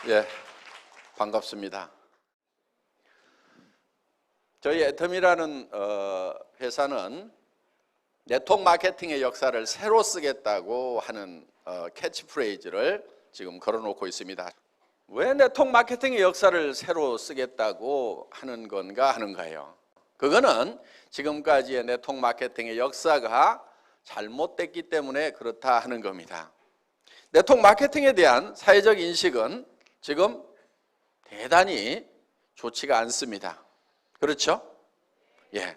예, 반갑습니다. 저희 애텀이라는 회사는 네트워크 마케팅의 역사를 새로 쓰겠다고 하는 캐치프레이즈를 지금 걸어놓고 있습니다. 왜 네트워크 마케팅의 역사를 새로 쓰겠다고 하는 건가 하는 거예요. 그거는 지금까지의 네트워크 마케팅의 역사가 잘못됐기 때문에 그렇다 하는 겁니다. 네트워크 마케팅에 대한 사회적 인식은 지금 대단히 좋지가 않습니다. 그렇죠? 예.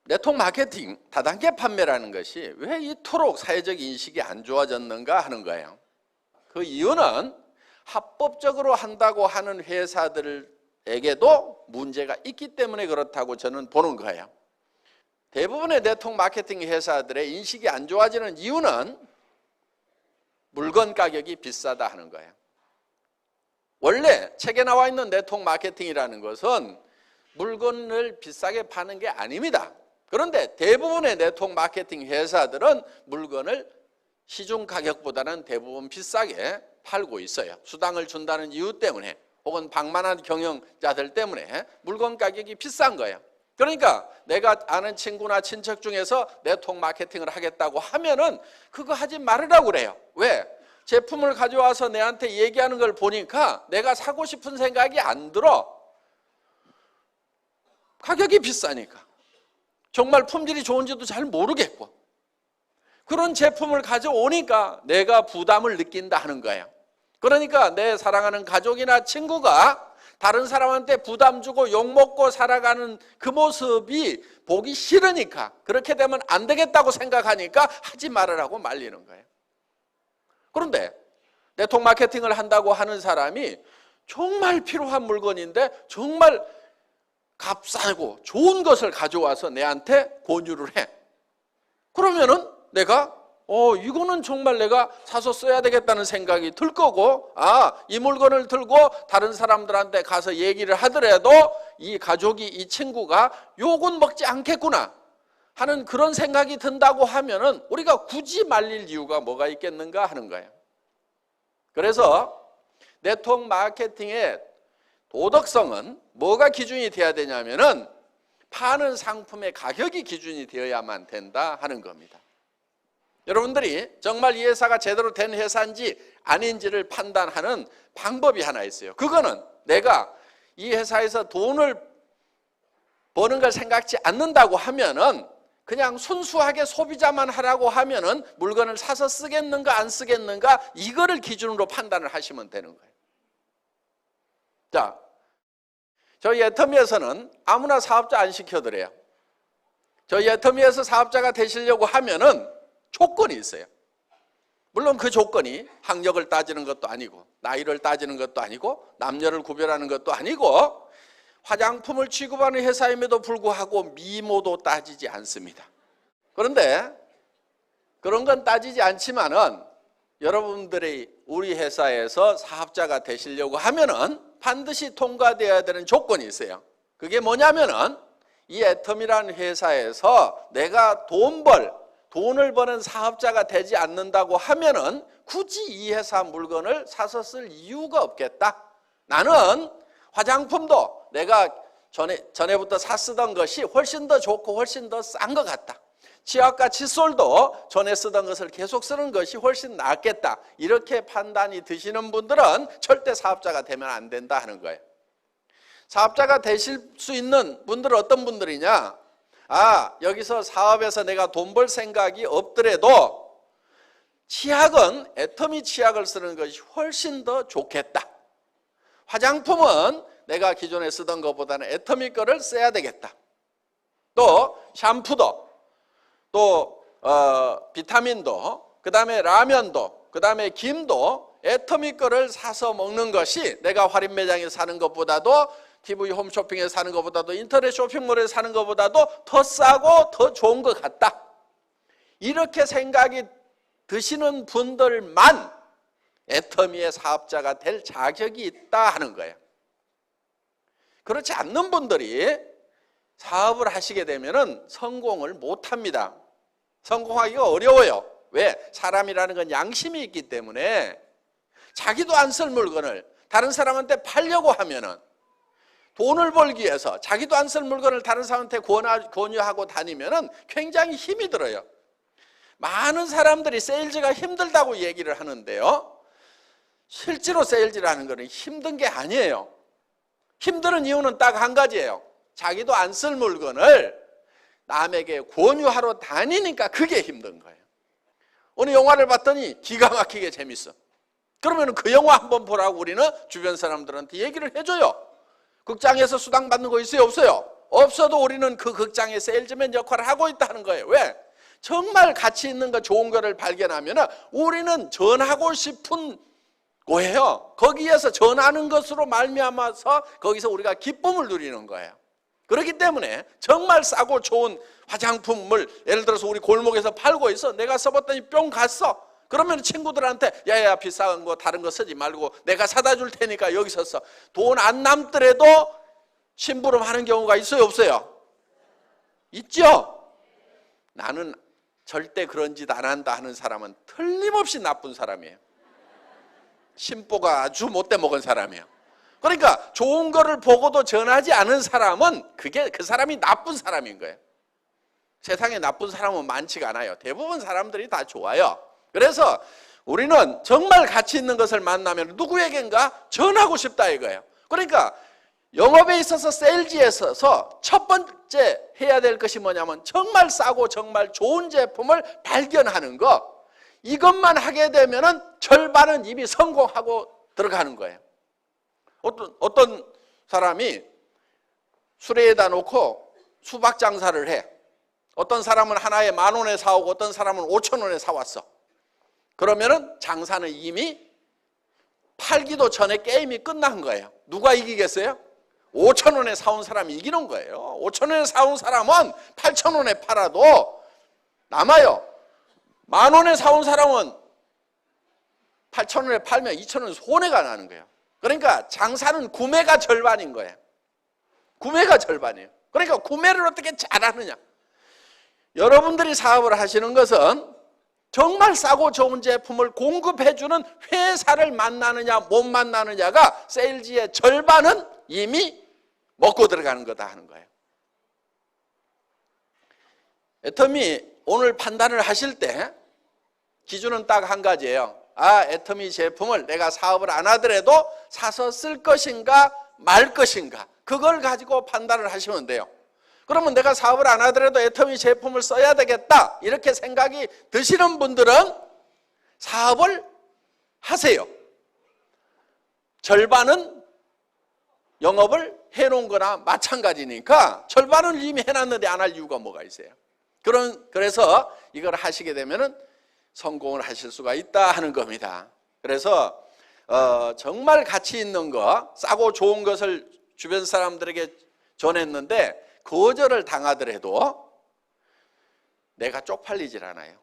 네트워크 마케팅, 다단계 판매라는 것이 왜 이토록 사회적 인식이 안 좋아졌는가 하는 거예요. 그 이유는 합법적으로 한다고 하는 회사들에게도 문제가 있기 때문에 그렇다고 저는 보는 거예요. 대부분의 네트워크 마케팅 회사들의 인식이 안 좋아지는 이유는 물건 가격이 비싸다 하는 거예요. 원래 책에 나와 있는 네트워크 마케팅이라는 것은 물건을 비싸게 파는 게 아닙니다. 그런데 대부분의 네트워크 마케팅 회사들은 물건을 시중 가격보다는 대부분 비싸게 팔고 있어요. 수당을 준다는 이유 때문에 혹은 방만한 경영자들 때문에 물건 가격이 비싼 거예요. 그러니까 내가 아는 친구나 친척 중에서 네트워크 마케팅을 하겠다고 하면은 그거 하지 말으라고 그래요. 왜? 제품을 가져와서 내한테 얘기하는 걸 보니까 내가 사고 싶은 생각이 안 들어. 가격이 비싸니까. 정말 품질이 좋은지도 잘 모르겠고. 그런 제품을 가져오니까 내가 부담을 느낀다 하는 거예요. 그러니까 내 사랑하는 가족이나 친구가 다른 사람한테 부담 주고 욕먹고 살아가는 그 모습이 보기 싫으니까, 그렇게 되면 안 되겠다고 생각하니까 하지 말으라고 말리는 거예요. 그런데 네트워크 마케팅을 한다고 하는 사람이 정말 필요한 물건인데 정말 값싸고 좋은 것을 가져와서 내한테 권유를 해. 그러면은 내가 이거는 정말 내가 사서 써야 되겠다는 생각이 들 거고, 이 물건을 들고 다른 사람들한테 가서 얘기를 하더라도 이 가족이, 이 친구가 욕은 먹지 않겠구나 하는 그런 생각이 든다고 하면은 우리가 굳이 말릴 이유가 뭐가 있겠는가 하는 거예요. 그래서 네트워크 마케팅의 도덕성은 뭐가 기준이 되어야 되냐면은 파는 상품의 가격이 기준이 되어야만 된다 하는 겁니다. 여러분들이 정말 이 회사가 제대로 된 회사인지 아닌지를 판단하는 방법이 하나 있어요. 그거는 내가 이 회사에서 돈을 버는 걸 생각지 않는다고 하면은 그냥 순수하게 소비자만 하라고 하면은 물건을 사서 쓰겠는가 안 쓰겠는가 이거를 기준으로 판단을 하시면 되는 거예요. 자, 저희 애터미에서는 아무나 사업자 안 시켜드려요. 저희 애터미에서 사업자가 되시려고 하면은 조건이 있어요. 물론 그 조건이 학력을 따지는 것도 아니고 나이를 따지는 것도 아니고 남녀를 구별하는 것도 아니고 화장품을 취급하는 회사임에도 불구하고 미모도 따지지 않습니다. 그런데 그런 건 따지지 않지만은 여러분들이 우리 회사에서 사업자가 되시려고 하면은 반드시 통과되어야 되는 조건이 있어요. 그게 뭐냐면은 이 애텀이라는 회사에서 내가 돈을 버는 사업자가 되지 않는다고 하면은 굳이 이 회사 물건을 사서 쓸 이유가 없겠다. 나는 화장품도 내가 전에부터 쓰던 것이 훨씬 더 좋고 훨씬 더 싼 것 같다. 치약과 칫솔도 전에 쓰던 것을 계속 쓰는 것이 훨씬 낫겠다. 이렇게 판단이 드시는 분들은 절대 사업자가 되면 안 된다 하는 거예요. 사업자가 되실 수 있는 분들은 어떤 분들이냐? 여기서 사업에서 내가 돈 벌 생각이 없더라도 치약은 애터미 치약을 쓰는 것이 훨씬 더 좋겠다. 화장품은 내가 기존에 쓰던 것보다는 애터미 거를 써야 되겠다. 또 샴푸도, 또 비타민도, 그 다음에 라면도, 그 다음에 김도 애터미 거를 사서 먹는 것이 내가 할인 매장에 사는 것보다도, TV 홈쇼핑에 사는 것보다도, 인터넷 쇼핑몰에 사는 것보다도 더 싸고 더 좋은 것 같다. 이렇게 생각이 드시는 분들만 애터미의 사업자가 될 자격이 있다 하는 거예요. 그렇지 않는 분들이 사업을 하시게 되면 성공을 못합니다. 성공하기가 어려워요. 왜? 사람이라는 건 양심이 있기 때문에 자기도 안 쓸 물건을 다른 사람한테 팔려고 하면은 돈을 벌기 위해서 자기도 안 쓸 물건을 다른 사람한테 권유하고 다니면은 굉장히 힘이 들어요. 많은 사람들이 세일즈가 힘들다고 얘기를 하는데요, 실제로 세일즈라는 것은 힘든 게 아니에요. 힘든 이유는 딱 한 가지예요. 자기도 안 쓸 물건을 남에게 권유하러 다니니까 그게 힘든 거예요. 어느 영화를 봤더니 기가 막히게 재밌어. 그러면 그 영화 한번 보라고 우리는 주변 사람들한테 얘기를 해줘요. 극장에서 수당 받는 거 있어요, 없어요? 없어도 우리는 그 극장의 세일즈맨 역할을 하고 있다는 거예요. 왜? 정말 가치 있는 거, 좋은 거를 발견하면 우리는 전하고 싶은 거예요. 거기에서 전하는 것으로 말미암아서 거기서 우리가 기쁨을 누리는 거예요. 그렇기 때문에 정말 싸고 좋은 화장품을 예를 들어서 우리 골목에서 팔고 있어. 내가 써봤더니 뿅 갔어. 그러면 친구들한테 야야 비싼 거 다른 거 쓰지 말고 내가 사다 줄 테니까 여기서 써. 돈 안 남더라도 심부름 하는 경우가 있어요, 없어요? 있죠? 나는 절대 그런 짓 안 한다 하는 사람은 틀림없이 나쁜 사람이에요. 심보가 아주 못돼 먹은 사람이에요. 그러니까 좋은 거를 보고도 전하지 않은 사람은 그 사람이 나쁜 사람인 거예요. 세상에 나쁜 사람은 많지가 않아요. 대부분 사람들이 다 좋아요. 그래서 우리는 정말 가치 있는 것을 만나면 누구에겐가 전하고 싶다 이거예요. 그러니까 영업에 있어서 세일즈에 있어서 첫 번째 해야 될 것이 뭐냐면 정말 싸고 정말 좋은 제품을 발견하는 거. 이것만 하게 되면은 절반은 이미 성공하고 들어가는 거예요. 어떤 사람이 수레에다 놓고 수박 장사를 해. 어떤 사람은 하나에 10,000원에 사오고 어떤 사람은 5,000원에 사왔어. 그러면은 장사는 이미 팔기도 전에 게임이 끝난 거예요. 누가 이기겠어요? 5,000원에 사온 사람이 이기는 거예요. 5,000원에 사온 사람은 8,000원에 팔아도 남아요. 10,000원에 사온 사람은 8,000원에 팔면 2,000원 손해가 나는 거예요. 그러니까 장사는 구매가 절반인 거예요. 구매가 절반이에요. 그러니까 구매를 어떻게 잘하느냐. 여러분들이 사업을 하시는 것은 정말 싸고 좋은 제품을 공급해주는 회사를 만나느냐 못 만나느냐가 세일즈의 절반은 이미 먹고 들어가는 거다 하는 거예요. 애터미 오늘 판단을 하실 때 기준은 딱 한 가지예요. 애터미 제품을 내가 사업을 안 하더라도 사서 쓸 것인가 말 것인가, 그걸 가지고 판단을 하시면 돼요. 그러면 내가 사업을 안 하더라도 애터미 제품을 써야 되겠다 이렇게 생각이 드시는 분들은 사업을 하세요. 절반은 영업을 해놓은 거나 마찬가지니까 절반은 이미 해놨는데 안 할 이유가 뭐가 있어요. 그래서 이걸 하시게 되면은 성공을 하실 수가 있다 하는 겁니다. 그래서 정말 가치 있는 거, 싸고 좋은 것을 주변 사람들에게 전했는데 거절을 당하더라도 내가 쪽팔리질 않아요.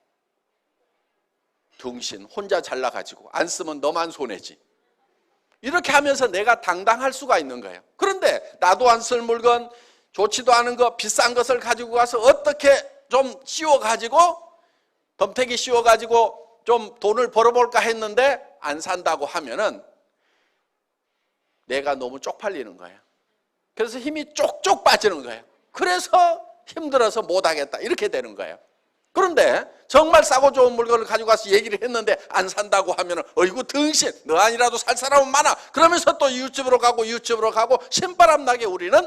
둥신 혼자 잘나가지고 안 쓰면 너만 손해지. 이렇게 하면서 내가 당당할 수가 있는 거예요. 그런데 나도 안 쓸 물건, 좋지도 않은 거, 비싼 것을 가지고 가서 어떻게 좀 씌워가지고 덤태기 씌워가지고 좀 돈을 벌어볼까 했는데 안 산다고 하면은 내가 너무 쪽팔리는 거예요. 그래서 힘이 쪽쪽 빠지는 거예요. 그래서 힘들어서 못하겠다 이렇게 되는 거예요. 그런데 정말 싸고 좋은 물건을 가지고 가서 얘기를 했는데 안 산다고 하면은 어이구 등신, 너 아니라도 살 사람은 많아. 그러면서 또 이웃집으로 가고 신바람 나게 우리는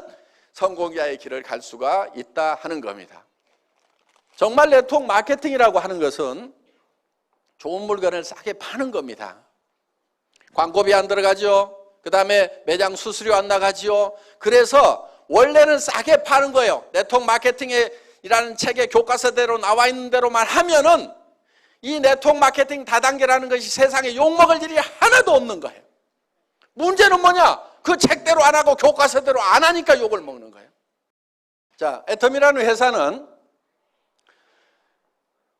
성공자의 길을 갈 수가 있다 하는 겁니다. 정말 네트워크 마케팅이라고 하는 것은 좋은 물건을 싸게 파는 겁니다. 광고비 안 들어가죠. 그 다음에 매장 수수료 안 나가죠. 그래서 원래는 싸게 파는 거예요. 네트워크 마케팅이라는 책의 교과서대로 나와 있는 대로만 하면은 이 네트워크 마케팅 다단계라는 것이 세상에 욕먹을 일이 하나도 없는 거예요. 문제는 뭐냐? 그 책대로 안 하고 교과서대로 안 하니까 욕을 먹는 거예요. 자, 애텀이라는 회사는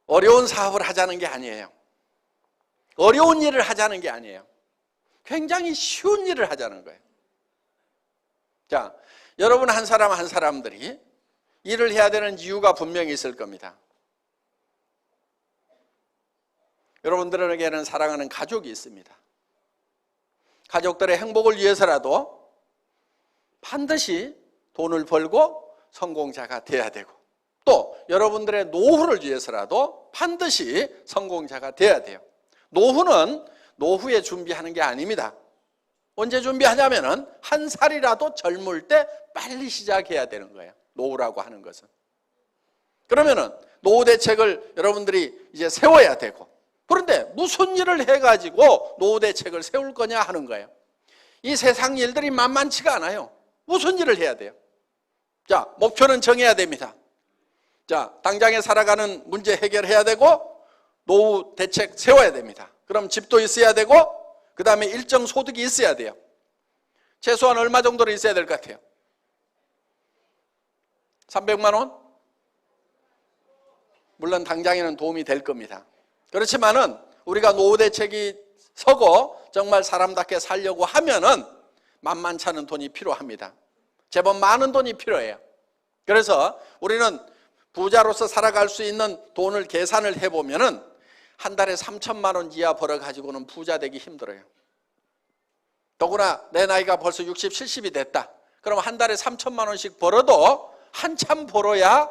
어려운 사업을 하자는 게 아니에요. 어려운 일을 하자는 게 아니에요. 굉장히 쉬운 일을 하자는 거예요. 자, 여러분 한 사람 한 사람들이 일을 해야 되는 이유가 분명히 있을 겁니다. 여러분들에게는 사랑하는 가족이 있습니다. 가족들의 행복을 위해서라도 반드시 돈을 벌고 성공자가 돼야 되고, 또 여러분들의 노후를 위해서라도 반드시 성공자가 돼야 돼요. 노후는 노후에 준비하는 게 아닙니다. 언제 준비하냐면은 한 살이라도 젊을 때 빨리 시작해야 되는 거예요. 노후라고 하는 것은. 그러면은 노후 대책을 여러분들이 이제 세워야 되고, 그런데 무슨 일을 해가지고 노후 대책을 세울 거냐 하는 거예요. 이 세상 일들이 만만치가 않아요. 무슨 일을 해야 돼요? 자, 목표는 정해야 됩니다. 자, 당장에 살아가는 문제 해결해야 되고, 노후 대책 세워야 됩니다. 그럼 집도 있어야 되고, 그 다음에 일정 소득이 있어야 돼요. 최소한 얼마 정도는 있어야 될 것 같아요? 300만 원? 물론 당장에는 도움이 될 겁니다. 그렇지만은 우리가 노후 대책이 서고 정말 사람답게 살려고 하면은 만만치 않은 돈이 필요합니다. 제법 많은 돈이 필요해요. 그래서 우리는 부자로서 살아갈 수 있는 돈을 계산을 해보면은 한 달에 3천만 원 이하 벌어가지고는 부자 되기 힘들어요. 더구나 내 나이가 벌써 60, 70이 됐다. 그럼 한 달에 3천만 원씩 벌어도 한참 벌어야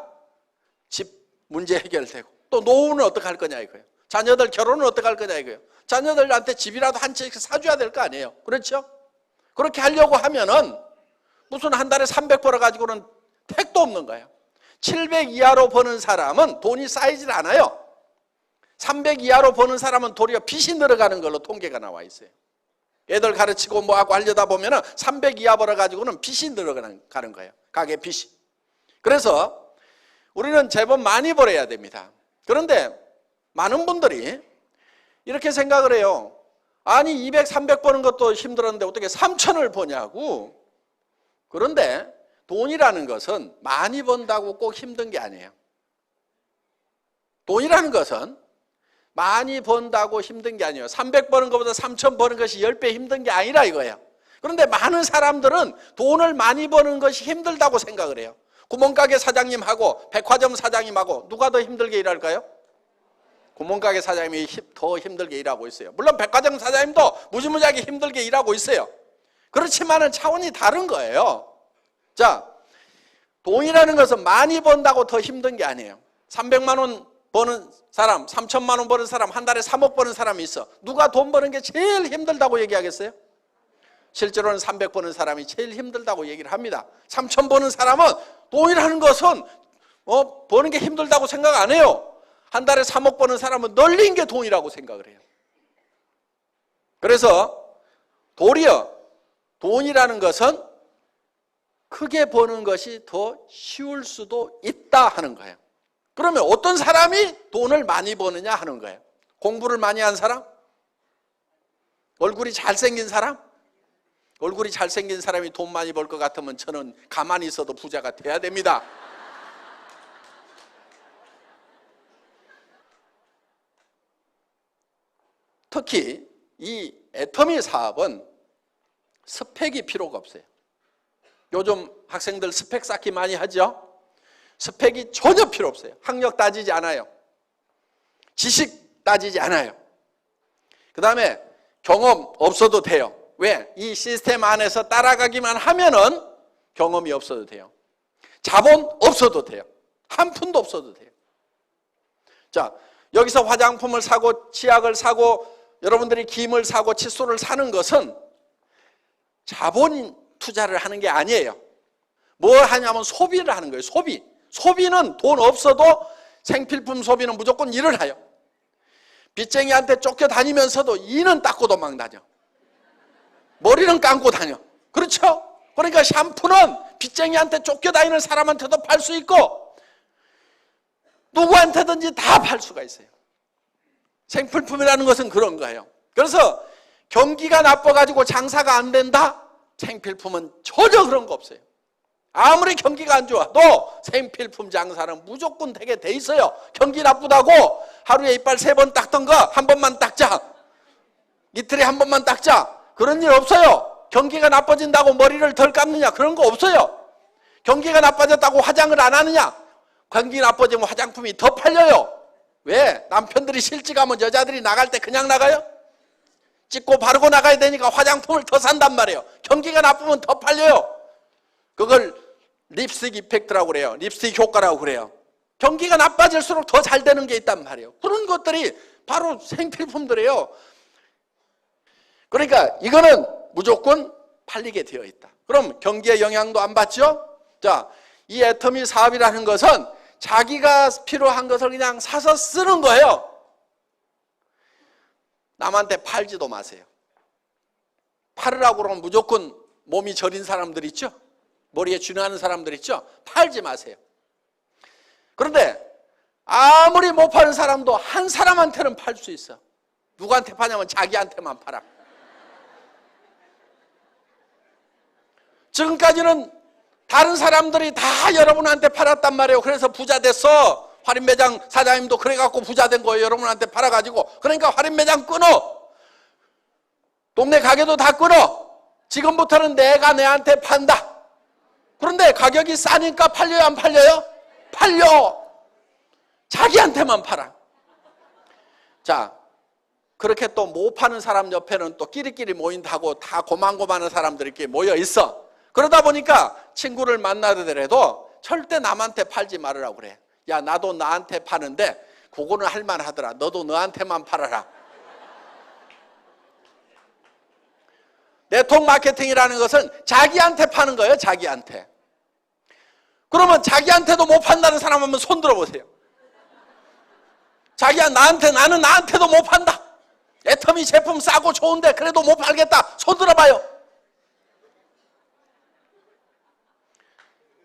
집 문제 해결되고, 또 노후는 어떻게 할 거냐 이거예요. 자녀들 결혼은 어떻게 할 거냐 이거예요. 자녀들한테 집이라도 한 채씩 사줘야 될 거 아니에요. 그렇죠? 그렇게 하려고 하면은 무슨 한 달에 300 벌어가지고는 택도 없는 거예요. 700 이하로 버는 사람은 돈이 쌓이질 않아요. 300 이하로 버는 사람은 도리어 빚이 늘어가는 걸로 통계가 나와 있어요. 애들 가르치고 뭐하고 하려다 보면은 300 이하 벌어가지고는 빚이 늘어가는 거예요. 가계 빚이. 그래서 우리는 제법 많이 벌어야 됩니다. 그런데 많은 분들이 이렇게 생각을 해요. 아니 200, 300 버는 것도 힘들었는데 어떻게 3천을 버냐고. 그런데 돈이라는 것은 많이 번다고 꼭 힘든 게 아니에요. 돈이라는 것은 많이 번다고 힘든 게 아니에요. 300 버는 것보다 3천 버는 것이 10배 힘든 게 아니라 이거예요. 그런데 많은 사람들은 돈을 많이 버는 것이 힘들다고 생각을 해요. 구멍가게 사장님하고 백화점 사장님하고 누가 더 힘들게 일할까요? 구멍가게 사장님이 더 힘들게 일하고 있어요. 물론 백화점 사장님도 무지무지하게 힘들게 일하고 있어요. 그렇지만은 차원이 다른 거예요. 자, 돈이라는 것은 많이 번다고 더 힘든 게 아니에요. 300만 원 버는 사람, 3천만 원 버는 사람, 한 달에 3억 버는 사람이 있어. 누가 돈 버는 게 제일 힘들다고 얘기하겠어요? 실제로는 300 버는 사람이 제일 힘들다고 얘기를 합니다. 3천 버는 사람은 돈이라는 것은 버는 게 힘들다고 생각 안 해요. 한 달에 3억 버는 사람은 널린 게 돈이라고 생각을 해요. 그래서 도리어 돈이라는 것은 크게 버는 것이 더 쉬울 수도 있다 하는 거예요. 그러면 어떤 사람이 돈을 많이 버느냐 하는 거예요. 공부를 많이 한 사람? 얼굴이 잘생긴 사람? 얼굴이 잘생긴 사람이 돈 많이 벌 것 같으면 저는 가만히 있어도 부자가 돼야 됩니다. 특히 이 애터미 사업은 스펙이 필요가 없어요. 요즘 학생들 스펙 쌓기 많이 하죠? 스펙이 전혀 필요 없어요. 학력 따지지 않아요. 지식 따지지 않아요. 그 다음에 경험 없어도 돼요. 왜? 이 시스템 안에서 따라가기만 하면은 경험이 없어도 돼요. 자본 없어도 돼요. 한 푼도 없어도 돼요. 자, 여기서 화장품을 사고 치약을 사고 여러분들이 김을 사고 칫솔을 사는 것은 자본 투자를 하는 게 아니에요. 뭘 하냐면 소비를 하는 거예요. 소비. 소비는 돈 없어도 생필품 소비는 무조건 일어나요. 빚쟁이한테 쫓겨다니면서도 이는 닦고 도망다녀. 머리는 감고 다녀. 그렇죠? 그러니까 샴푸는 빚쟁이한테 쫓겨다니는 사람한테도 팔 수 있고 누구한테든지 다 팔 수가 있어요. 생필품이라는 것은 그런 거예요. 그래서 경기가 나빠가지고 장사가 안 된다? 생필품은 전혀 그런 거 없어요. 아무리 경기가 안 좋아도 생필품 장사는 무조건 되게 돼 있어요. 경기 나쁘다고 하루에 이빨 3번 닦던 거 한 번만 닦자. 이틀에 한 번만 닦자. 그런 일 없어요. 경기가 나빠진다고 머리를 덜 감느냐? 그런 거 없어요. 경기가 나빠졌다고 화장을 안 하느냐? 경기 나빠지면 화장품이 더 팔려요. 왜? 남편들이 실직하면 여자들이 나갈 때 그냥 나가요? 찍고 바르고 나가야 되니까 화장품을 더 산단 말이에요. 경기가 나쁘면 더 팔려요. 그걸 립스틱 이펙트라고 그래요. 립스틱 효과라고 그래요. 경기가 나빠질수록 더 잘 되는 게 있단 말이에요. 그런 것들이 바로 생필품들이에요. 그러니까 이거는 무조건 팔리게 되어 있다. 그럼 경기에 영향도 안 받죠? 자, 이 애터미 사업이라는 것은 자기가 필요한 것을 그냥 사서 쓰는 거예요. 남한테 팔지도 마세요. 팔으라고 그러면 무조건 몸이 저린 사람들 있죠? 머리에 쥐나는 사람들 있죠? 팔지 마세요. 그런데 아무리 못 파는 사람도 한 사람한테는 팔 수 있어. 누구한테 파냐면 자기한테만 팔아. 지금까지는 다른 사람들이 다 여러분한테 팔았단 말이에요. 그래서 부자 됐어. 할인매장 사장님도 그래갖고 부자 된 거예요. 여러분한테 팔아가지고. 그러니까 할인매장 끊어. 동네 가게도 다 끊어. 지금부터는 내가 내한테 판다. 그런데 가격이 싸니까 팔려요, 안 팔려요? 팔려. 자기한테만 팔아. 자, 그렇게 또 못 파는 사람 옆에는 또 끼리끼리 모인다고 다 고만고만한 사람들이 이렇게 모여 있어. 그러다 보니까 친구를 만나더라도 절대 남한테 팔지 말으라고 그래. 야, 나도 나한테 파는데 그거는 할만하더라. 너도 너한테만 팔아라. 네트워크 마케팅이라는 것은 자기한테 파는 거예요. 자기한테. 그러면 자기한테도 못 판다는 사람 한번 손 들어보세요. 자기야, 나는 나한테도 못 판다. 애터미 제품 싸고 좋은데 그래도 못 팔겠다. 손 들어봐요.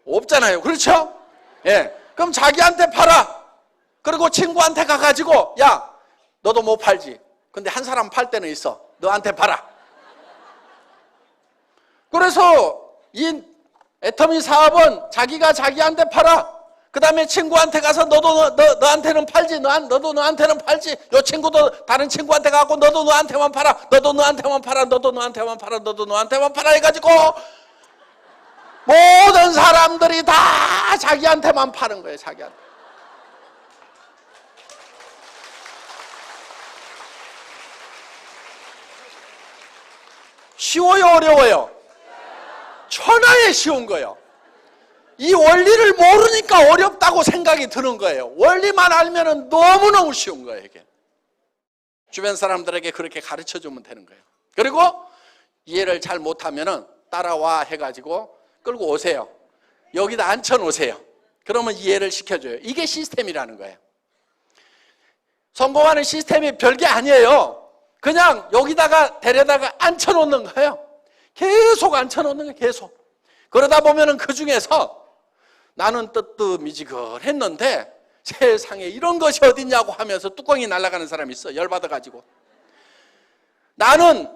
없잖아요. 그렇죠? 예. 그럼 자기한테 팔아. 그리고 친구한테 가가지고, 야, 너도 못 팔지. 근데 한 사람 팔 때는 있어. 너한테 팔아. 그래서 이 애터미 사업은 자기가 자기한테 팔아. 그 다음에 친구한테 가서 너한테는 팔지. 너도 너한테는 팔지. 요 친구도 다른 친구한테 가고 너도 너한테만 팔아. 너도 너한테만 팔아. 너도 너한테만 팔아. 너도 너한테만 팔아 해가지고 모든 사람들이 다 자기한테만 파는 거예요. 자기한테. 쉬워요, 어려워요? 천하에 쉬운 거예요. 이 원리를 모르니까 어렵다고 생각이 드는 거예요. 원리만 알면 너무너무 쉬운 거예요, 이게. 주변 사람들에게 그렇게 가르쳐 주면 되는 거예요. 그리고 이해를 잘 못하면 따라와 해가지고 끌고 오세요. 여기다 앉혀놓으세요. 그러면 이해를 시켜줘요. 이게 시스템이라는 거예요. 성공하는 시스템이 별게 아니에요. 그냥 여기다가 데려다가 앉혀놓는 거예요. 계속 앉혀놓는 거예요. 계속. 그러다 보면은 그 중에서 나는 뜨뜻미지근했는데 세상에 이런 것이 어딨냐고 하면서 뚜껑이 날아가는 사람이 있어. 열받아가지고. 나는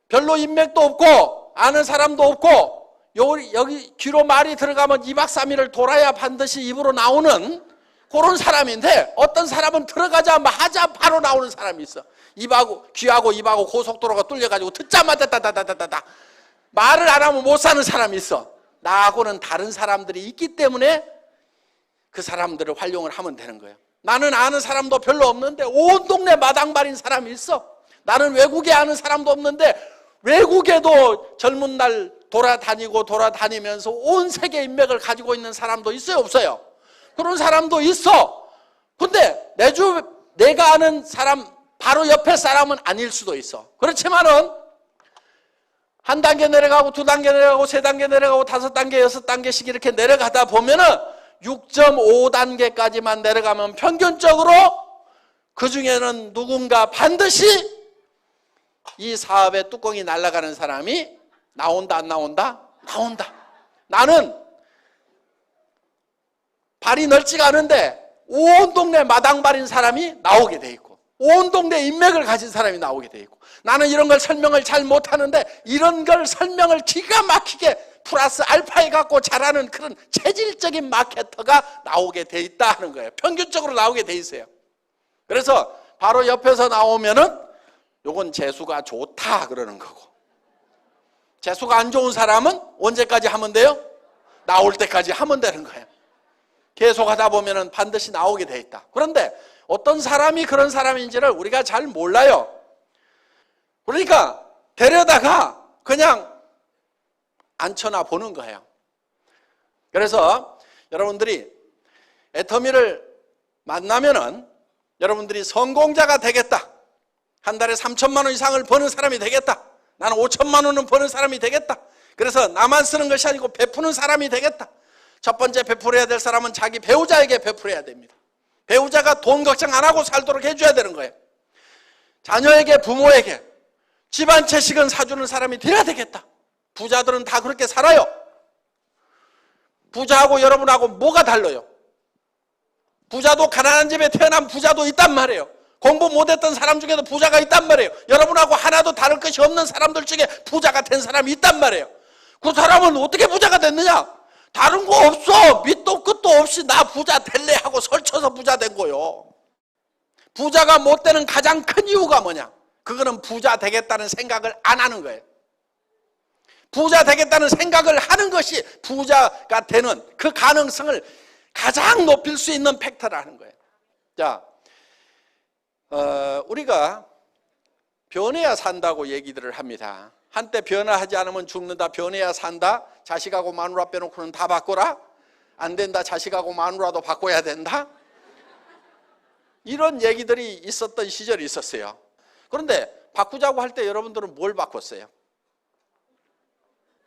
별로 인맥도 없고 아는 사람도 없고 여기 귀로 말이 들어가면 2박 3일을 돌아야 반드시 입으로 나오는 그런 사람인데 어떤 사람은 들어가자마자 바로 나오는 사람이 있어. 귀하고 입하고 고속도로가 뚫려가지고 듣자마자 다다다다다 말을 안 하면 못 사는 사람이 있어. 나하고는 다른 사람들이 있기 때문에 그 사람들을 활용을 하면 되는 거예요. 나는 아는 사람도 별로 없는데 온 동네 마당발인 사람이 있어. 나는 외국에 아는 사람도 없는데 외국에도 젊은 날 돌아다니면서 온 세계 인맥을 가지고 있는 사람도 있어요, 없어요? 그런 사람도 있어. 근데 내가 아는 사람 바로 옆에 사람은 아닐 수도 있어. 그렇지만은 한 단계 내려가고 두 단계 내려가고 세 단계 내려가고 다섯 단계 여섯 단계씩 이렇게 내려가다 보면은 6.5단계까지만 내려가면 평균적으로 그 중에는 누군가 반드시 이 사업의 뚜껑이 날아가는 사람이 나온다, 안 나온다? 나온다. 나는 발이 넓지가 않은데 온 동네 마당발인 사람이 나오게 돼 있고 온 동네 인맥을 가진 사람이 나오게 돼 있고 나는 이런 걸 설명을 잘 못하는데 이런 걸 설명을 기가 막히게 플러스 알파에 갖고 잘하는 그런 체질적인 마케터가 나오게 돼 있다 하는 거예요. 평균적으로 나오게 돼 있어요. 그래서 바로 옆에서 나오면은 요건 재수가 좋다 그러는 거고 재수가 안 좋은 사람은 언제까지 하면 돼요? 나올 때까지 하면 되는 거예요. 계속 하다 보면은 반드시 나오게 돼 있다. 그런데 어떤 사람이 그런 사람인지를 우리가 잘 몰라요. 그러니까 데려다가 그냥 앉혀놔 보는 거예요. 그래서 여러분들이 애터미를 만나면은 여러분들이 성공자가 되겠다. 한 달에 3천만 원 이상을 버는 사람이 되겠다. 나는 5천만 원은 버는 사람이 되겠다. 그래서 나만 쓰는 것이 아니고 베푸는 사람이 되겠다. 첫 번째 베풀어야 될 사람은 자기 배우자에게 베풀어야 됩니다. 배우자가 돈 걱정 안 하고 살도록 해줘야 되는 거예요. 자녀에게, 부모에게 집 한 채씩은 사주는 사람이 돼야 되겠다. 부자들은 다 그렇게 살아요. 부자하고 여러분하고 뭐가 달라요? 부자도 가난한 집에 태어난 부자도 있단 말이에요. 공부 못했던 사람 중에도 부자가 있단 말이에요. 여러분하고 하나도 다를 것이 없는 사람들 중에 부자가 된 사람이 있단 말이에요. 그 사람은 어떻게 부자가 됐느냐? 다른 거 없어. 밑도 끝도 없이 나 부자 될래 하고 설쳐서 부자 된 거요. 부자가 못 되는 가장 큰 이유가 뭐냐? 그거는 부자 되겠다는 생각을 안 하는 거예요. 부자 되겠다는 생각을 하는 것이 부자가 되는 그 가능성을 가장 높일 수 있는 팩터라는 거예요. 자, 우리가 변해야 산다고 얘기들을 합니다. 한때 변화하지 않으면 죽는다, 변해야 산다, 자식하고 마누라 빼놓고는 다 바꿔라, 안 된다, 자식하고 마누라도 바꿔야 된다, 이런 얘기들이 있었던 시절이 있었어요. 그런데 바꾸자고 할 때 여러분들은 뭘 바꿨어요?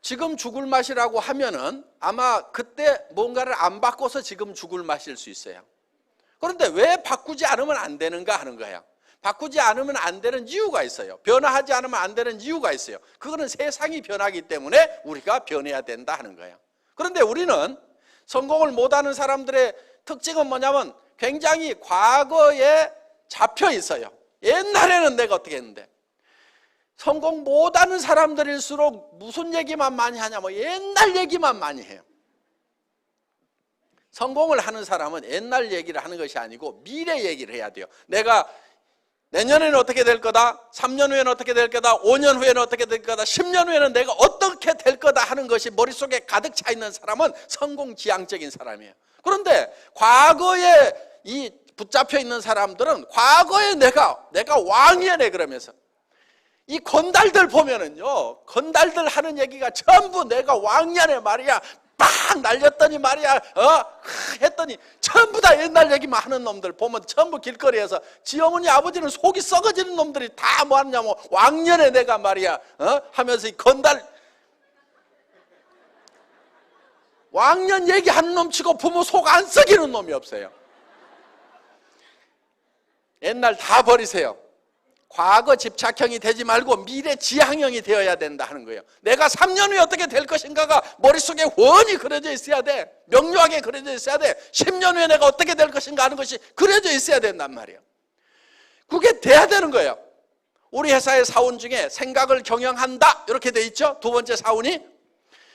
지금 죽을 맛이라고 하면은 아마 그때 뭔가를 안 바꿔서 지금 죽을 맛일 수 있어요. 그런데 왜 바꾸지 않으면 안 되는가 하는 거예요. 바꾸지 않으면 안 되는 이유가 있어요. 변화하지 않으면 안 되는 이유가 있어요. 그거는 세상이 변하기 때문에 우리가 변해야 된다 하는 거예요. 그런데 우리는 성공을 못하는 사람들의 특징은 뭐냐면 굉장히 과거에 잡혀 있어요. 옛날에는 내가 어떻게 했는데, 성공 못하는 사람들일수록 무슨 얘기만 많이 하냐면 옛날 얘기만 많이 해요. 성공을 하는 사람은 옛날 얘기를 하는 것이 아니고 미래 얘기를 해야 돼요. 내가 내년에는 어떻게 될 거다, 3년 후에는 어떻게 될 거다, 5년 후에는 어떻게 될 거다, 10년 후에는 내가 어떻게 될 거다 하는 것이 머릿속에 가득 차 있는 사람은 성공지향적인 사람이에요. 그런데 과거에 이 붙잡혀 있는 사람들은 과거에 내가 왕이네 그러면서 이 건달들 보면은요, 건달들 하는 얘기가 전부 내가 왕년에 말이야 막 날렸더니 말이야 했더니 전부 다 옛날 얘기만 하는 놈들 보면 전부 길거리에서 지 어머니 아버지는 속이 썩어지는 놈들이 다 뭐하냐면 왕년에 내가 말이야 하면서 이 건달 왕년 얘기하는 놈 치고 부모 속 안 썩이는 놈이 없어요. 옛날 다 버리세요. 과거 집착형이 되지 말고 미래 지향형이 되어야 된다 하는 거예요. 내가 3년 후에 어떻게 될 것인가가 머릿속에 훤히 그려져 있어야 돼. 명료하게 그려져 있어야 돼. 10년 후에 내가 어떻게 될 것인가 하는 것이 그려져 있어야 된단 말이에요. 그게 돼야 되는 거예요. 우리 회사의 사원 중에 생각을 경영한다 이렇게 돼 있죠. 두 번째 사원이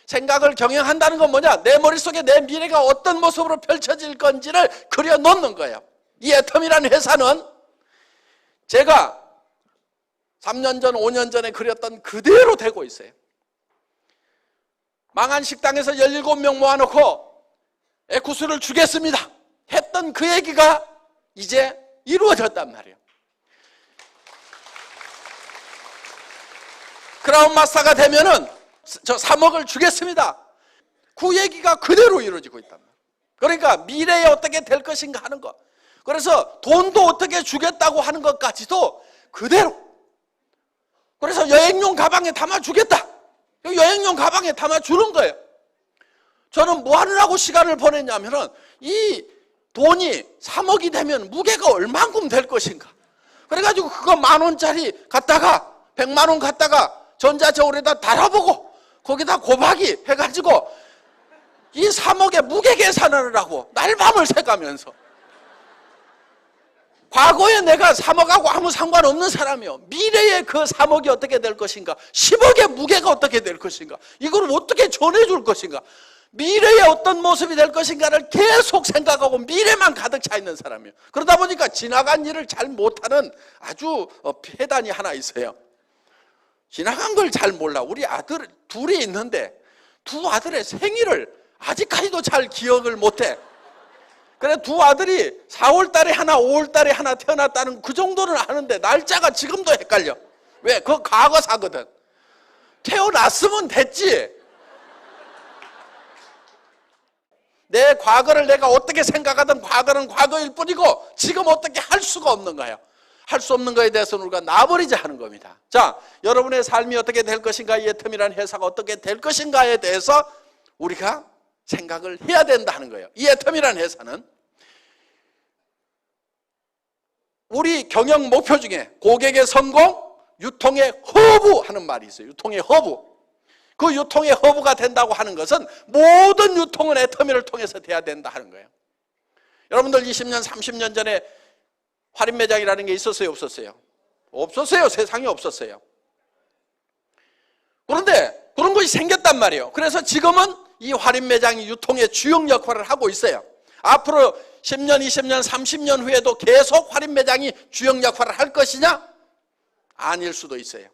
생각을 경영한다는 건 뭐냐? 내 머릿속에 내 미래가 어떤 모습으로 펼쳐질 건지를 그려놓는 거예요. 이 애텀이라는 회사는 제가 3년 전, 5년 전에 그렸던 그대로 되고 있어요. 망한 식당에서 17명 모아놓고 에쿠스를 주겠습니다 했던 그 얘기가 이제 이루어졌단 말이에요. 크라운 마스터가 되면은 저 3억을 주겠습니다. 그 얘기가 그대로 이루어지고 있단 말이에요. 그러니까 미래에 어떻게 될 것인가 하는 것. 그래서 돈도 어떻게 주겠다고 하는 것까지도 그대로. 그래서 여행용 가방에 담아주겠다. 여행용 가방에 담아주는 거예요. 저는 뭐 하느라고 시간을 보냈냐면은 이 돈이 3억이 되면 무게가 얼만큼 될 것인가. 그래가지고 그거 10,000원짜리 갖다가 100만 원 갖다가 전자저울에다 달아보고 거기다 곱하기 해가지고 이 3억의 무게 계산을 하고 날밤을 새가면서 과거에 내가 3억하고 아무 상관없는 사람이요. 미래에 그 3억이 어떻게 될 것인가, 10억의 무게가 어떻게 될 것인가, 이걸 어떻게 전해줄 것인가, 미래에 어떤 모습이 될 것인가를 계속 생각하고 미래만 가득 차 있는 사람이에요. 그러다 보니까 지나간 일을 잘 못하는 아주 폐단이 하나 있어요. 지나간 걸 잘 몰라. 우리 아들 둘이 있는데 두 아들의 생일을 아직까지도 잘 기억을 못해. 그래 두 아들이 4월 달에 하나 5월 달에 하나 태어났다는 그 정도는 아는데 날짜가 지금도 헷갈려. 왜? 그거 과거사거든. 태어났으면 됐지. 내 과거를 내가 어떻게 생각하든 과거는 과거일 뿐이고 지금 어떻게 할 수가 없는 거예요. 할 수 없는 거에 대해서는 우리가 놔버리자 하는 겁니다. 자, 여러분의 삶이 어떻게 될 것인가, 이 애텀이라는 회사가 어떻게 될 것인가에 대해서 우리가 생각을 해야 된다는 거예요. 이 애텀이라는 회사는 우리 경영 목표 중에 고객의 성공, 유통의 허브 하는 말이 있어요. 유통의 허브. 그 유통의 허브가 된다고 하는 것은 모든 유통은 애터미를 통해서 돼야 된다 하는 거예요. 여러분들 20년, 30년 전에 할인 매장이라는 게 있었어요, 없었어요? 없었어요. 세상에 없었어요. 그런데 그런 것이 생겼단 말이에요. 그래서 지금은 이 할인 매장이 유통의 주역 역할을 하고 있어요. 앞으로 10년, 20년, 30년 후에도 계속 할인 매장이 주역 역할을 할 것이냐? 아닐 수도 있어요.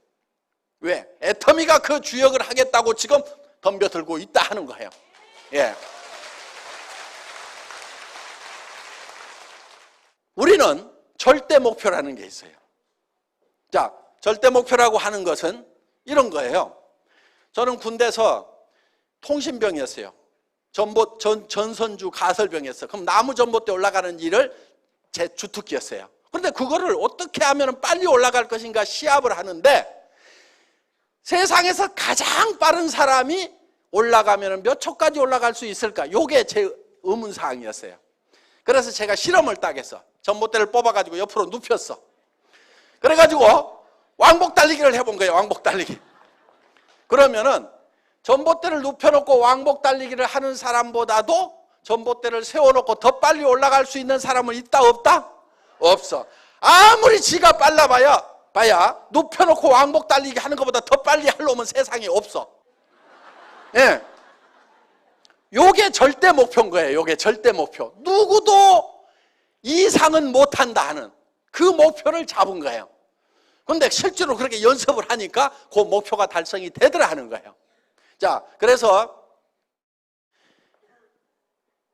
왜? 애터미가 그 주역을 하겠다고 지금 덤벼들고 있다 하는 거예요. 예. 우리는 절대 목표라는 게 있어요. 자, 절대 목표라고 하는 것은 이런 거예요. 저는 군대에서 통신병이었어요. 전선주 가설병이었어요. 그럼 나무 전봇대 올라가는 일을 제 주특기였어요. 그런데 그거를 어떻게 하면 빨리 올라갈 것인가 시합을 하는데 세상에서 가장 빠른 사람이 올라가면 몇 초까지 올라갈 수 있을까? 이게 제 의문사항이었어요. 그래서 제가 실험을 딱 했어. 전봇대를 뽑아가지고 옆으로 눕혔어. 그래가지고 왕복 달리기를 해본 거예요. 왕복 달리기. 그러면은 전봇대를 눕혀놓고 왕복 달리기를 하는 사람보다도 전봇대를 세워놓고 더 빨리 올라갈 수 있는 사람은 있다 없다? 없어. 아무리 지가 빨라봐야 눕혀놓고 왕복 달리기 하는 것보다 더 빨리 할 놈은 세상에 없어. 예. 요게 절대 목표인 거예요. 요게 절대 목표. 누구도 이상은 못한다 하는 그 목표를 잡은 거예요. 그런데 실제로 그렇게 연습을 하니까 그 목표가 달성이 되더라 하는 거예요. 자, 그래서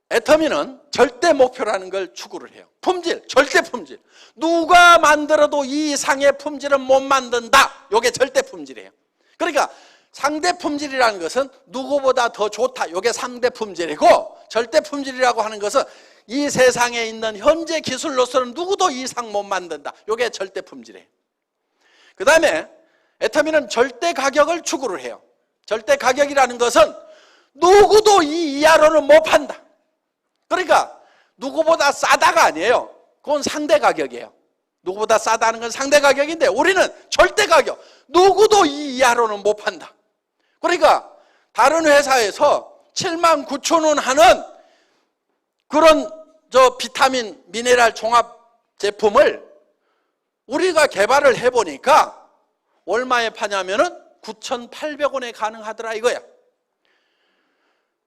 애터미는 절대 목표라는 걸 추구를 해요. 품질, 절대 품질. 누가 만들어도 이 이상의 품질은 못 만든다. 이게 절대 품질이에요. 그러니까 상대 품질이라는 것은 누구보다 더 좋다. 이게 상대 품질이고, 절대 품질이라고 하는 것은 이 세상에 있는 현재 기술로서는 누구도 이상 못 만든다. 이게 절대 품질이에요. 그 다음에 애터미는 절대 가격을 추구를 해요. 절대 가격이라는 것은 누구도 이 이하로는 못 판다. 그러니까 누구보다 싸다가 아니에요. 그건 상대 가격이에요. 누구보다 싸다는 건 상대 가격인데 우리는 절대 가격. 누구도 이 이하로는 못 판다. 그러니까 다른 회사에서 79,000원 하는 그런 비타민, 미네랄 종합 제품을 우리가 개발을 해보니까 얼마에 파냐면은 9,800원에 가능하더라 이거야.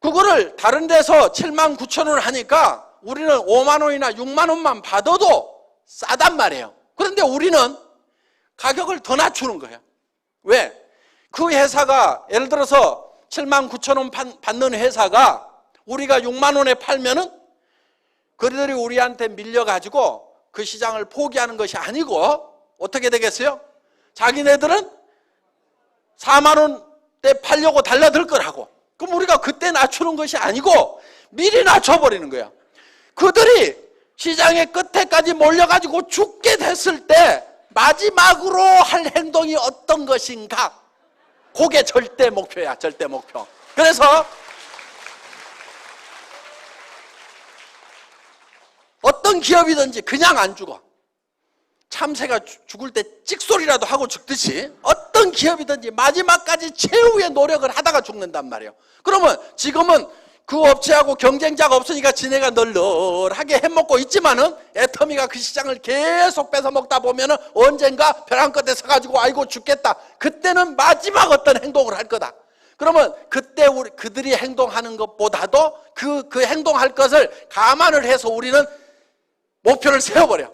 그거를 다른 데서 79,000원 하니까 우리는 5만 원이나 6만 원만 받아도 싸단 말이에요. 그런데 우리는 가격을 더 낮추는 거예요. 왜? 그 회사가 예를 들어서 79,000원 받는 회사가 우리가 6만 원에 팔면은 그들이 우리한테 밀려가지고 그 시장을 포기하는 것이 아니고 어떻게 되겠어요? 자기네들은 4만 원대 팔려고 달라들 거라고. 그럼 우리가 그때 낮추는 것이 아니고 미리 낮춰버리는 거야. 그들이 시장의 끝에까지 몰려가지고 죽게 됐을 때 마지막으로 할 행동이 어떤 것인가? 그게 절대 목표야, 절대 목표. 그래서 어떤 기업이든지 그냥 안 죽어. 참새가 죽을 때 찍소리라도 하고 죽듯이 어떤 기업이든지 마지막까지 최후의 노력을 하다가 죽는단 말이에요. 그러면 지금은 그 업체하고 경쟁자가 없으니까 지네가 널널하게 해먹고 있지만은 애터미가 그 시장을 계속 뺏어먹다 보면은 언젠가 벼랑 끝에 서가지고 아이고 죽겠다. 그때는 마지막 어떤 행동을 할 거다. 그러면 그때 그들이 행동하는 것보다도 그 행동할 것을 감안을 해서 우리는 목표를 세워버려.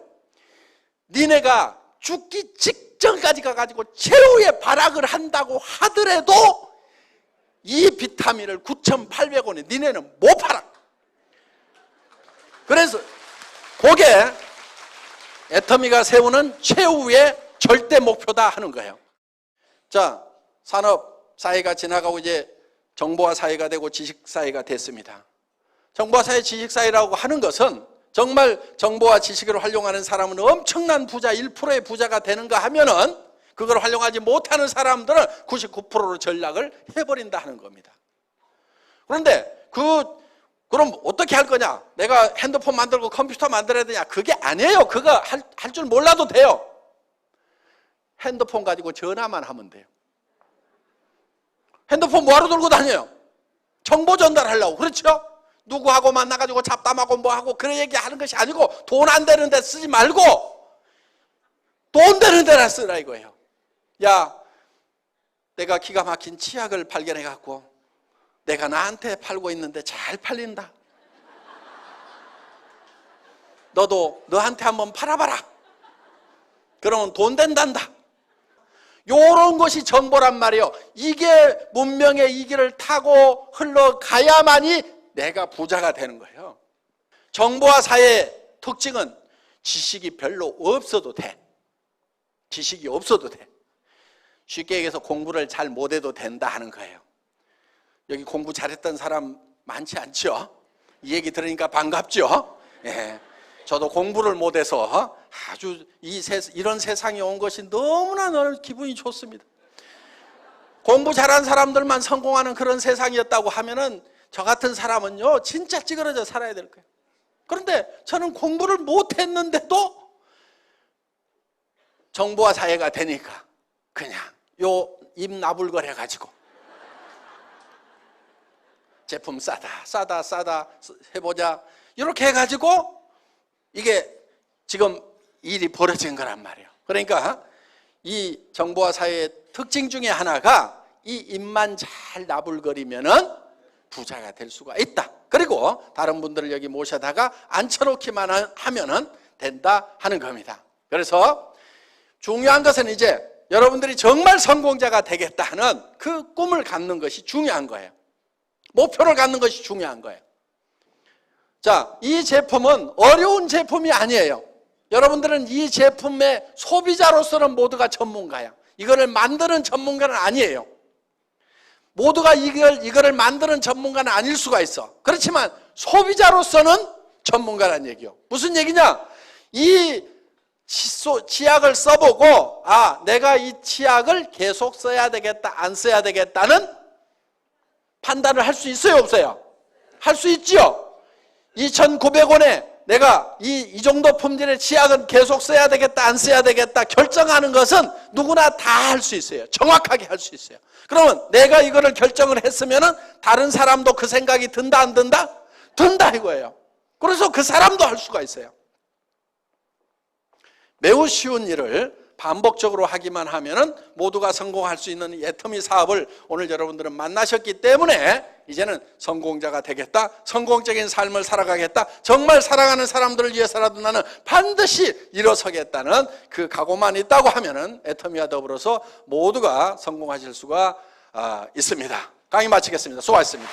니네가 죽기 직전까지 가가지고 최후의 발악을 한다고 하더라도 이 비타민을 9,800원에 니네는 못 팔아. 그래서 그게 애터미가 세우는 최후의 절대 목표다 하는 거예요. 자, 산업 사회가 지나가고 이제 정보화 사회가 되고 지식 사회가 됐습니다. 정보화 사회, 지식 사회라고 하는 것은 정말 정보와 지식을 활용하는 사람은 엄청난 부자, 1%의 부자가 되는가 하면은 그걸 활용하지 못하는 사람들은 99%로 전락을 해버린다 하는 겁니다. 그런데 그럼 어떻게 할 거냐? 내가 핸드폰 만들고 컴퓨터 만들어야 되냐? 그게 아니에요. 그거 할 줄 몰라도 돼요. 핸드폰 가지고 전화만 하면 돼요. 핸드폰 뭐하러 들고 다녀요? 정보 전달하려고. 그렇죠? 누구하고 만나가지고 잡담하고 뭐하고 그런 얘기하는 것이 아니고 돈 안 되는 데 쓰지 말고 돈 되는 데나 쓰라 이거예요. 야, 내가 기가 막힌 치약을 발견해갖고 내가 나한테 팔고 있는데 잘 팔린다. 너도 너한테 한번 팔아봐라. 그러면 돈 된단다. 요런 것이 정보란 말이에요. 이게 문명의 이 길을 타고 흘러가야만이 내가 부자가 되는 거예요. 정보화 사회의 특징은 지식이 별로 없어도 돼. 지식이 없어도 돼. 쉽게 얘기해서 공부를 잘 못해도 된다 하는 거예요. 여기 공부 잘했던 사람 많지 않죠? 이 얘기 들으니까 반갑죠? 예. 저도 공부를 못해서 아주 이런 세상에 온 것이 너무나 기분이 좋습니다. 공부 잘한 사람들만 성공하는 그런 세상이었다고 하면은 저 같은 사람은요 진짜 찌그러져 살아야 될 거예요. 그런데 저는 공부를 못했는데도 정보화 사회가 되니까 그냥 요 입 나불거려 가지고 제품 싸다 해보자 이렇게 해가지고 이게 지금 일이 벌어진 거란 말이에요. 그러니까 이 정보화 사회의 특징 중에 하나가 이 입만 잘 나불거리면은 부자가 될 수가 있다. 그리고 다른 분들을 여기 모셔다가 앉혀놓기만 하면은 된다 하는 겁니다. 그래서 중요한 것은 이제 여러분들이 정말 성공자가 되겠다 하는 그 꿈을 갖는 것이 중요한 거예요. 목표를 갖는 것이 중요한 거예요. 자, 이 제품은 어려운 제품이 아니에요. 여러분들은 이 제품의 소비자로서는 모두가 전문가야. 이거를 만드는 전문가는 아니에요. 모두가 이거를 만드는 전문가는 아닐 수가 있어. 그렇지만 소비자로서는 전문가라는 얘기요. 무슨 얘기냐? 이 치약을 써보고 내가 이 치약을 계속 써야 되겠다, 안 써야 되겠다는 판단을 할 수 있어요, 없어요? 할 수 있지요. 2,900원에 내가 이 정도 품질의 치약은 계속 써야 되겠다, 안 써야 되겠다 결정하는 것은 누구나 다 할 수 있어요. 정확하게 할 수 있어요. 그러면 내가 이거를 결정을 했으면은 다른 사람도 그 생각이 든다, 안 든다? 든다 이거예요. 그래서 그 사람도 할 수가 있어요. 매우 쉬운 일을 반복적으로 하기만 하면은 모두가 성공할 수 있는 애터미 사업을 오늘 여러분들은 만나셨기 때문에 이제는 성공자가 되겠다, 성공적인 삶을 살아가겠다, 정말 사랑하는 사람들을 위해서라도 나는 반드시 일어서겠다는 그 각오만 있다고 하면은 애터미와 더불어서 모두가 성공하실 수가 있습니다. 강의 마치겠습니다. 수고하셨습니다.